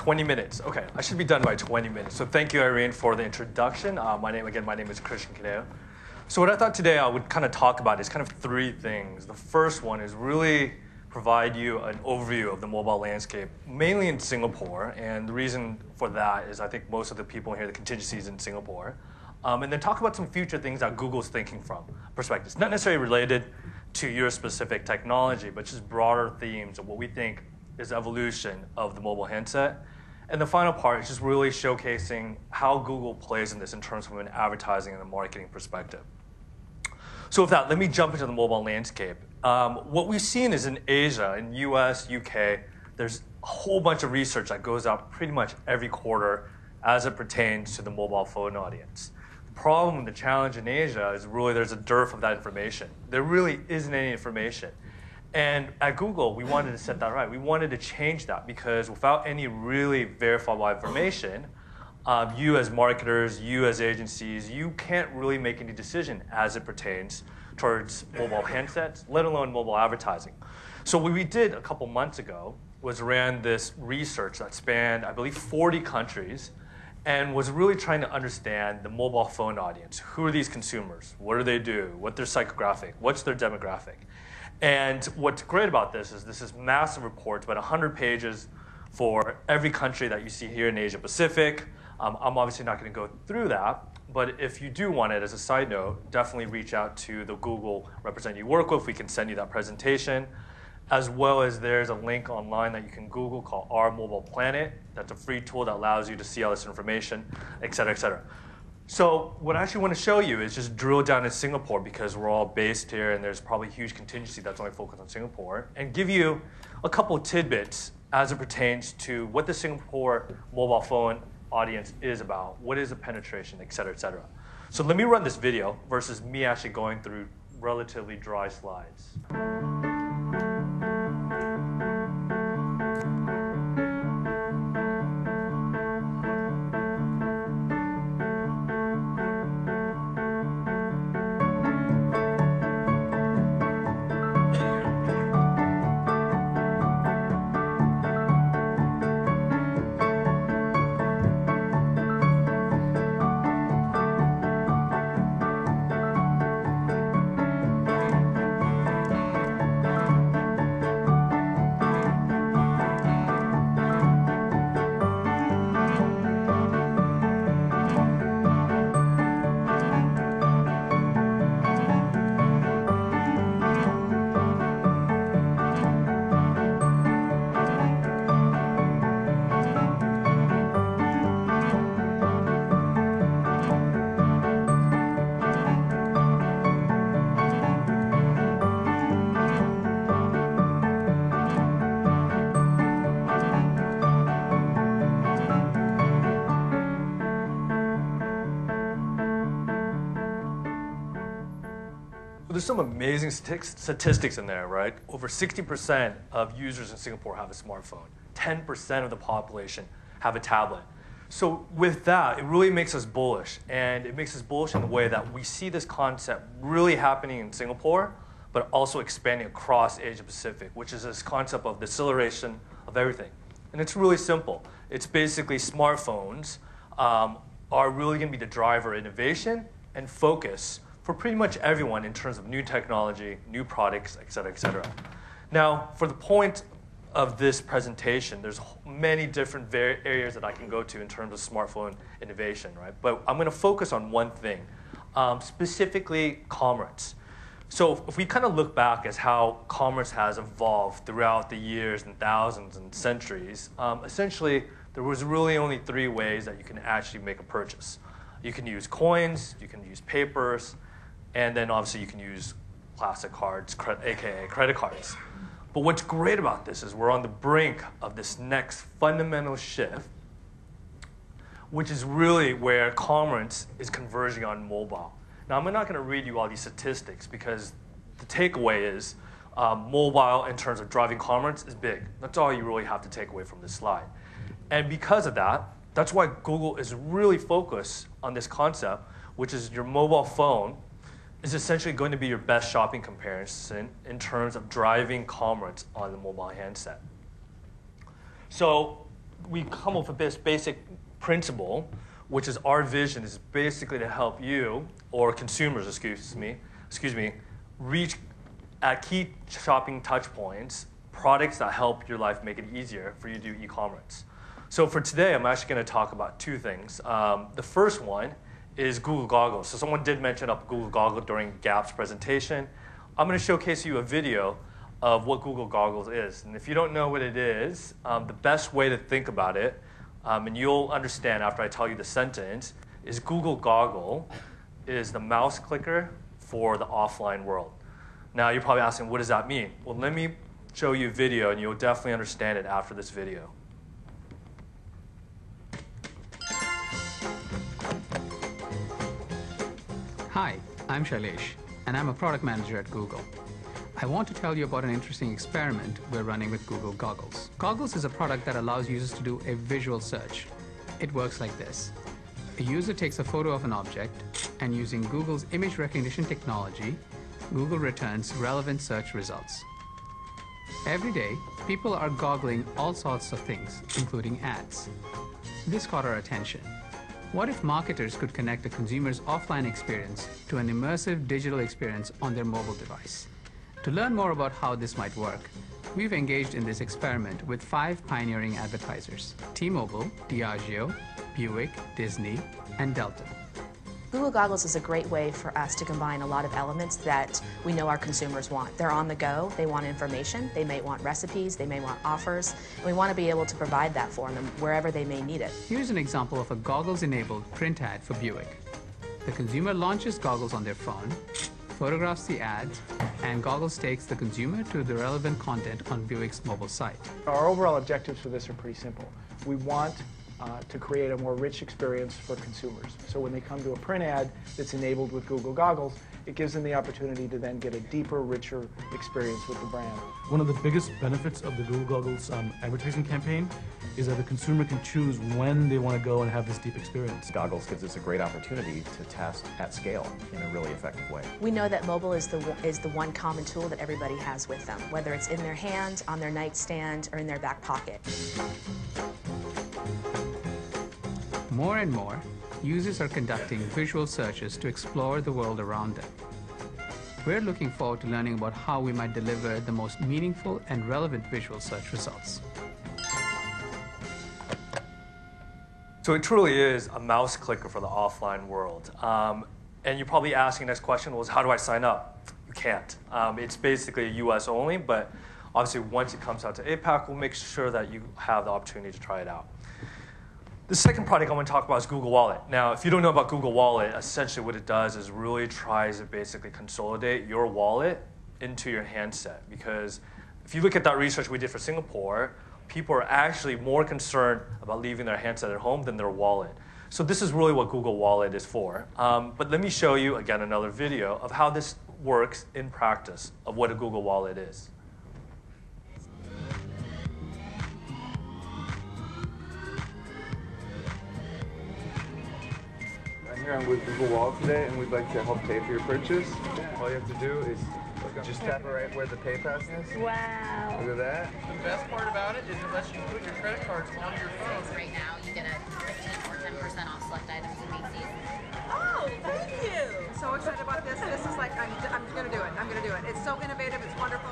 20 minutes. Okay, I should be done by 20 minutes. So thank you, Irene, for the introduction. My name is Christian Cadeo. So what I thought today I would kind of talk about is kind of three things. The first one is really provide you an overview of the mobile landscape, mainly in Singapore. And the reason for that is I think most of the people here, the contingencies in Singapore. And then talk about some future things that Google's thinking from perspectives. Not necessarily related to your specific technology, but just broader themes of what we think is evolution of the mobile handset. And the final part is just really showcasing how Google plays in this in terms of an advertising and a marketing perspective. So with that, let me jump into the mobile landscape. What we've seen is in Asia, in US, UK, there's a whole bunch of research that goes out pretty much every quarter as it pertains to the mobile phone audience. The problem, the challenge in Asia is really there's a dearth of that information. There really isn't any information. And at Google, we wanted to set that right. We wanted to change that because without any really verifiable information, you as marketers, you as agencies, you can't really make any decision as it pertains towards mobile handsets, let alone mobile advertising. So what we did a couple months ago was ran this research that spanned, I believe, 40 countries and was really trying to understand the mobile phone audience. Who are these consumers? What do they do? What's their psychographic? What's their demographic? And what's great about this is massive report, about 100 pages for every country that you see here in Asia Pacific. I'm obviously not going to go through that, but if you do want it as a side note, definitely reach out to the Google representative you work with. We can send you that presentation, as well as there's a link online that you can Google called Our Mobile Planet. That's a free tool that allows you to see all this information, et cetera, et cetera. So what I actually want to show you is just drill down in Singapore because we're all based here and there's probably a huge contingency that's only focused on Singapore, and give you a couple of tidbits as it pertains to what the Singapore mobile phone audience is about, what is the penetration, et cetera, et cetera. So let me run this video versus me actually going through relatively dry slides. There's some amazing statistics in there, right? Over 60% of users in Singapore have a smartphone. 10% of the population have a tablet. So with that, it really makes us bullish. And it makes us bullish in the way that we see this concept really happening in Singapore, but also expanding across Asia Pacific, which is this concept of the acceleration of everything. And it's really simple. It's basically smartphones are really going to be the driver of innovation and focus for pretty much everyone in terms of new technology, new products, et cetera, et cetera. Now, for the point of this presentation, there's many different areas that I can go to in terms of smartphone innovation, right? But I'm going to focus on one thing, specifically commerce. So if we kind of look back as how commerce has evolved throughout the years and thousands and centuries, essentially there was really only three ways that you can actually make a purchase. You can use coins, you can use papers, and then obviously you can use plastic cards, aka credit cards. But what's great about this is we're on the brink of this next fundamental shift, which is really where commerce is converging on mobile. Now, I'm not going to read you all these statistics because the takeaway is mobile in terms of driving commerce is big. That's all you really have to take away from this slide. And because of that, that's why Google is really focused on this concept, which is your mobile phone is essentially going to be your best shopping comparison in terms of driving commerce on the mobile handset. So we come up with this basic principle, which is our vision is basically to help you, or consumers, excuse me, reach at key shopping touch points products that help your life make it easier for you to do e-commerce. So for today, I'm actually going to talk about two things. The first one is Google Goggles. So someone did mention up Google Goggles during Gap's presentation. I'm going to showcase you a video of what Google Goggles is. And if you don't know what it is, the best way to think about it, and you'll understand after I tell you the sentence, is Google Goggle is the mouse clicker for the offline world. Now you're probably asking, what does that mean? Well, let me show you a video, and you'll definitely understand it after this video. Hi, I'm Shailesh, and I'm a product manager at Google. I want to tell you about an interesting experiment we're running with Google Goggles. Goggles is a product that allows users to do a visual search. It works like this. A user takes a photo of an object, and using Google's image recognition technology, Google returns relevant search results. Every day, people are goggling all sorts of things, including ads. This caught our attention. What if marketers could connect a consumer's offline experience to an immersive digital experience on their mobile device? To learn more about how this might work, we've engaged in this experiment with 5 pioneering advertisers: T-Mobile, Diageo, Buick, Disney, and Delta. Google Goggles is a great way for us to combine a lot of elements that we know our consumers want. They're on the go, they want information, they may want recipes, they may want offers, and we want to be able to provide that for them wherever they may need it. Here's an example of a goggles-enabled print ad for Buick. The consumer launches goggles on their phone, photographs the ads, and Goggles takes the consumer to the relevant content on Buick's mobile site. Our overall objectives for this are pretty simple. We want to create a more rich experience for consumers. So when they come to a print ad that's enabled with Google Goggles, it gives them the opportunity to then get a deeper, richer experience with the brand. One of the biggest benefits of the Google Goggles advertising campaign is that the consumer can choose when they want to go and have this deep experience. Goggles gives us a great opportunity to test at scale in a really effective way. We know that mobile is the one common tool that everybody has with them, whether it's in their hand, on their nightstand, or in their back pocket. More and more, users are conducting visual searches to explore the world around them. We're looking forward to learning about how we might deliver the most meaningful and relevant visual search results. So it truly is a mouse clicker for the offline world. And you're probably asking the next question was, how do I sign up? You can't. It's basically US only, but obviously once it comes out to APAC, we'll make sure that you have the opportunity to try it out. The second product I want to talk about is Google Wallet. Now, if you don't know about Google Wallet, essentially what it does is really tries to basically consolidate your wallet into your handset. Because if you look at that research we did for Singapore, people are actually more concerned about leaving their handset at home than their wallet. So this is really what Google Wallet is for. But let me show you, again, another video of how this works in practice of what a Google Wallet is. I'm with Google Wallet today, and we'd like to help pay for your purchase. All you have to do is just tap it right where the pay pass is. Wow. Look at that. The best part about it is it lets you put your credit cards on your phone. Right now, you get a 15 or 10% off select items in Macy's. Oh, thank you. So excited about this. This is like, I'm going to do it. I'm going to do it. It's so innovative. It's wonderful.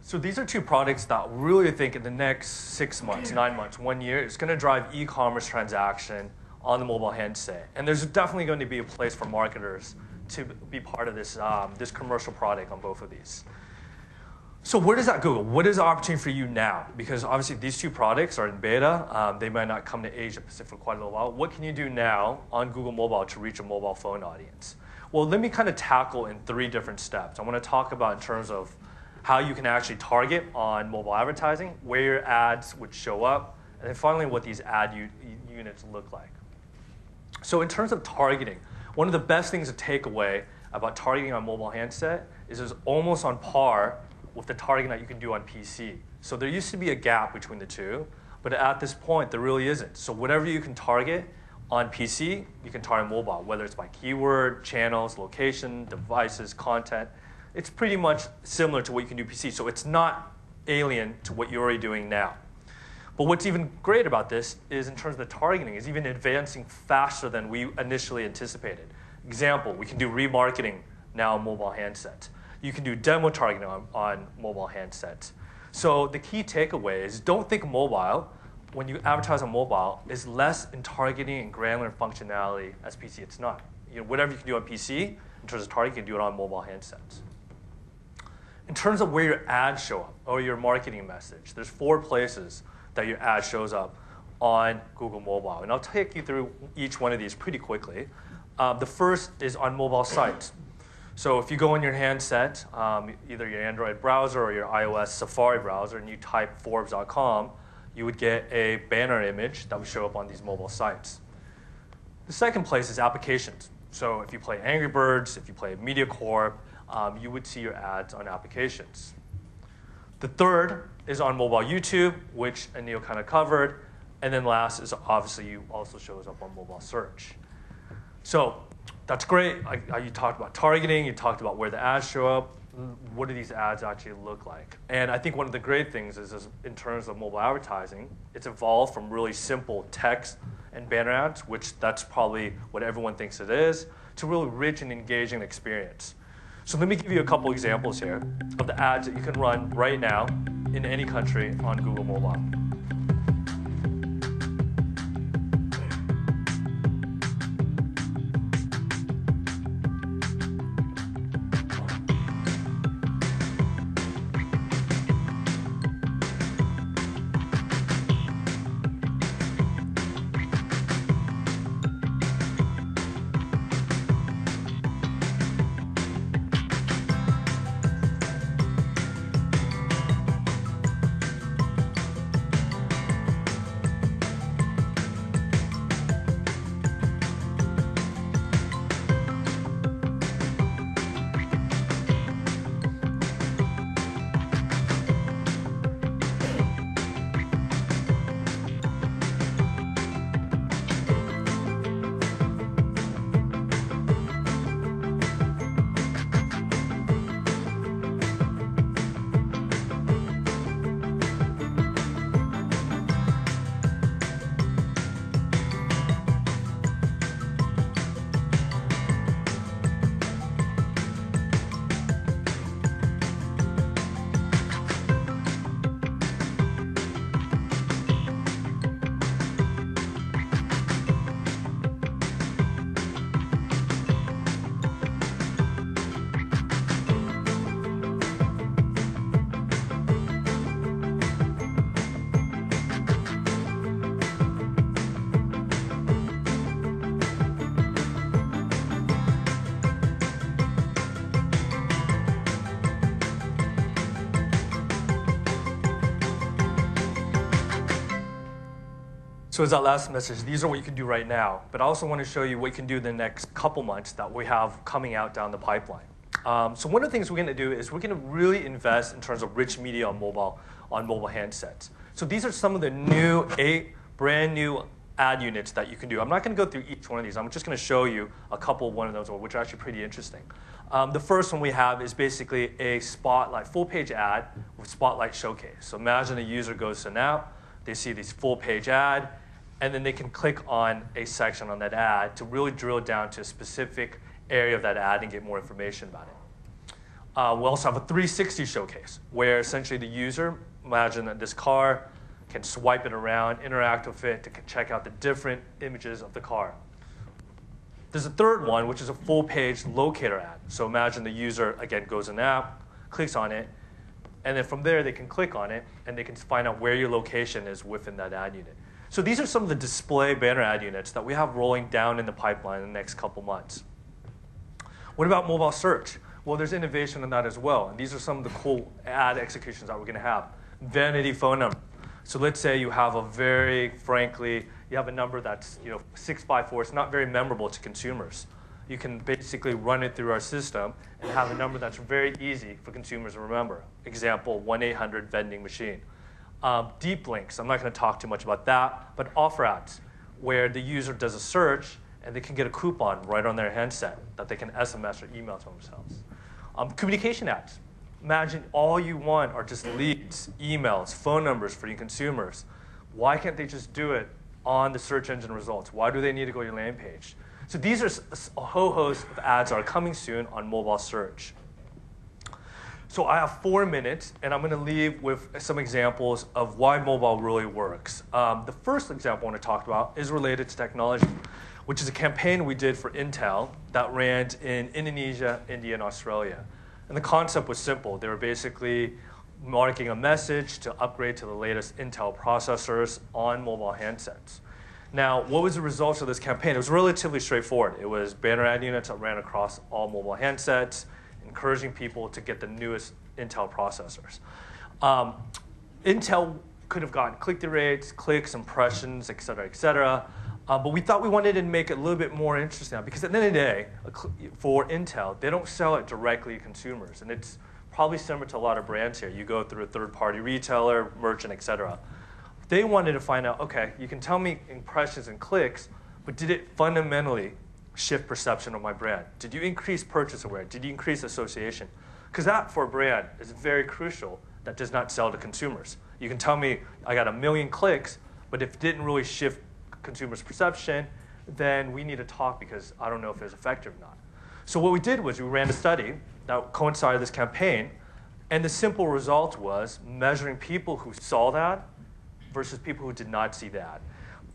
So these are two products that really think in the next 6 months, 9 months, 1 year, it's going to drive e-commerce transaction on the mobile handset. And there's definitely going to be a place for marketers to be part of this, this commercial product on both of these. So where does that go? What is the opportunity for you now? Because obviously these two products are in beta. They might not come to Asia Pacific for quite a little while. What can you do now on Google Mobile to reach a mobile phone audience? Well, let me kind of tackle in 3 different steps. I want to talk about in terms of how you can actually target on mobile advertising, where your ads would show up, and then finally what these ad units look like. So in terms of targeting, one of the best things to take away about targeting on mobile handset is it's almost on par with the targeting that you can do on PC. So there used to be a gap between the two, but at this point there really isn't. So whatever you can target on PC, you can target mobile, whether it's by keyword, channels, location, devices, content. It's pretty much similar to what you can do PC. So it's not alien to what you're already doing now. But what's even great about this is in terms of the targeting, is even advancing faster than we initially anticipated. Example, we can do remarketing now on mobile handsets. You can do demo targeting on mobile handsets. So the key takeaway is don't think mobile, when you advertise on mobile, is less in targeting and granular functionality as PC. It's not. Whatever you can do on PC, in terms of targeting, you can do it on mobile handsets. In terms of where your ads show up, or your marketing message, there's 4 places that your ad shows up on Google Mobile. And I'll take you through each one of these pretty quickly. The first is on mobile sites. So if you go on your handset, either your Android browser or your iOS Safari browser, and you type Forbes.com, you would get a banner image that would show up on these mobile sites. The second place is applications. So if you play Angry Birds, if you play MediaCorp, you would see your ads on applications. The third is on mobile YouTube, which Anil kind of covered. And then last is obviously you also shows up on mobile search. So that's great. You talked about targeting. You talked about where the ads show up. What do these ads actually look like? And I think one of the great things is in terms of mobile advertising, it's evolved from really simple text and banner ads, which that's probably what everyone thinks it is, to really rich and engaging experience. So let me give you a couple examples here of the ads that you can run right now in any country on Google Mobile. So as that last message, these are what you can do right now. But I also want to show you what you can do in the next couple months that we have coming out down the pipeline. So one of the things we're going to do is we're going to really invest in terms of rich media on mobile handsets. So these are some of the 8 brand new ad units that you can do. I'm not going to go through each one of these. I'm just going to show you a couple of one of those, which are actually pretty interesting. The first one we have is basically a Spotlight, full-page ad with Spotlight Showcase. So imagine a user goes to an app, they see this full-page ad, and then they can click on a section on that ad to really drill down to a specific area of that ad and get more information about it. We also have a 360 showcase, where essentially the user, imagine that this car, can swipe it around, interact with it, to check out the different images of the car. There's a third one, which is a full-page locator ad. So imagine the user, again, goes in the app, clicks on it, and then from there they can click on it, and they can find out where your location is within that ad unit. So these are some of the display banner ad units that we have rolling down in the pipeline in the next couple months. What about mobile search? Well, there's innovation in that as well. And these are some of the cool ad executions that we're going to have. Vanity phone number. So let's say you have you have a number that's 654. It's not very memorable to consumers. You can basically run it through our system and have a number that's very easy for consumers to remember. Example, 1-800 vending machine. Deep links, I'm not going to talk too much about that, but offer ads, where the user does a search and they can get a coupon right on their handset that they can SMS or email to themselves. Communication ads. Imagine all you want are just leads, emails, phone numbers for your consumers. Why can't they just do it on the search engine results? Why do they need to go to your landing page? So these are a whole host of ads that are coming soon on mobile search. So I have 4 minutes, and I'm going to leave with some examples of why mobile really works. The first example I want to talk about is related to technology, which is a campaign we did for Intel that ran in Indonesia, India, and Australia. And the concept was simple. They were basically marketing a message to upgrade to the latest Intel processors on mobile handsets. Now, what was the results of this campaign? It was relatively straightforward. It was banner ad units that ran across all mobile handsets, encouraging people to get the newest Intel processors. Intel could have gotten click-through rates, clicks, impressions, et cetera, but we thought we wanted to make it a little bit more interesting because at the end of the day, for Intel, they don't sell it directly to consumers, and it's probably similar to a lot of brands here. You go through a third-party retailer, merchant, et cetera. They wanted to find out, okay, you can tell me impressions and clicks, but did it fundamentally shift perception of my brand? Did you increase purchase awareness? Did you increase association? Because that, for a brand, is very crucial that does not sell to consumers. You can tell me I got 1 million clicks, but if it didn't really shift consumers' perception, then we need to talk because I don't know if it's effective or not. So what we did was we ran a study that coincided with this campaign, and the simple result was measuring people who saw that versus people who did not see the ad.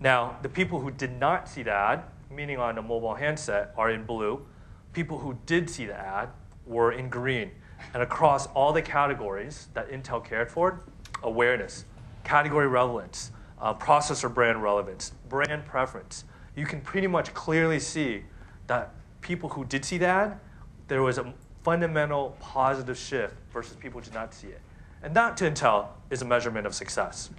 Now, the people who did not see the ad, meaning on a mobile handset, are in blue. People who did see the ad were in green. And across all the categories that Intel cared for, awareness, category relevance, processor brand relevance, brand preference, you can pretty much clearly see that people who did see the ad, there was a fundamental positive shift versus people who did not see it. And that, to Intel, is a measurement of success.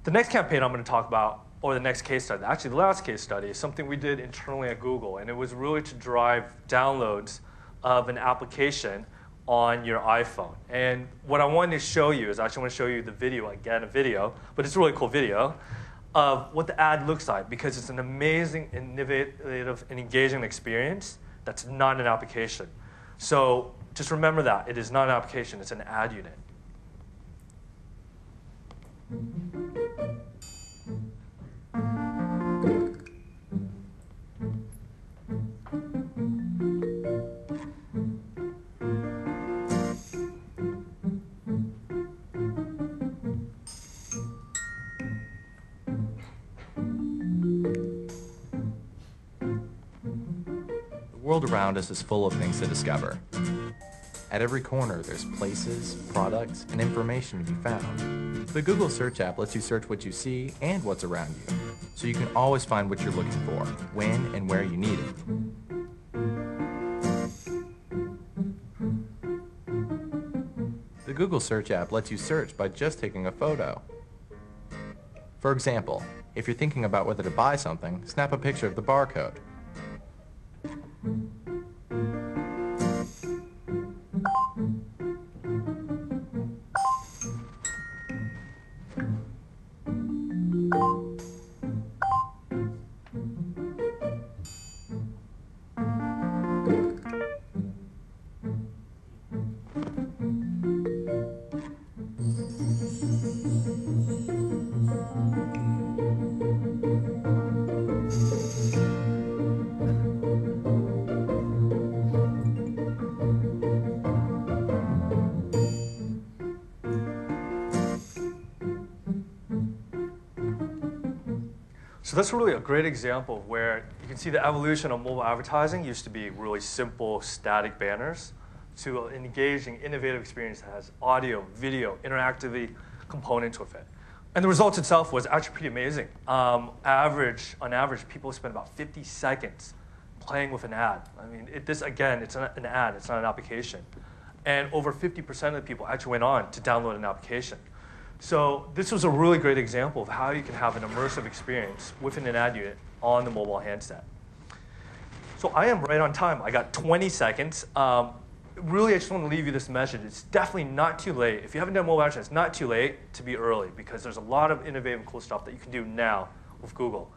The next campaign I'm going to talk about, or the next case study, actually the last case study, is something we did internally at Google, and it was really to drive downloads of an application on your iPhone. And what I wanted to show you is, I actually want to show you the video, again, a video, but it's a really cool video, of what the ad looks like, because it's an amazing, innovative, and engaging experience that's not an application. So just remember that. It is not an application, it's an ad unit. The world around us is full of things to discover. At every corner, there's places, products, and information to be found. The Google Search app lets you search what you see and what's around you, so you can always find what you're looking for, when and where you need it. The Google Search app lets you search by just taking a photo. For example, if you're thinking about whether to buy something, snap a picture of the barcode. So that's really a great example of where you can see the evolution of mobile advertising used to be really simple, static banners to an engaging, innovative experience that has audio, video, interactivity components with it. And the result itself was actually pretty amazing. On average, people spend about 50 seconds playing with an ad. I mean, again, it's an ad, it's not an application. And over 50% of the people actually went on to download an application. So this was a really great example of how you can have an immersive experience within an ad unit on the mobile handset. So I am right on time. I got 20 seconds. Really, I just want to leave you this message. It's definitely not too late. If you haven't done mobile advertising, it's not too late to be early because there's a lot of innovative and cool stuff that you can do now with Google.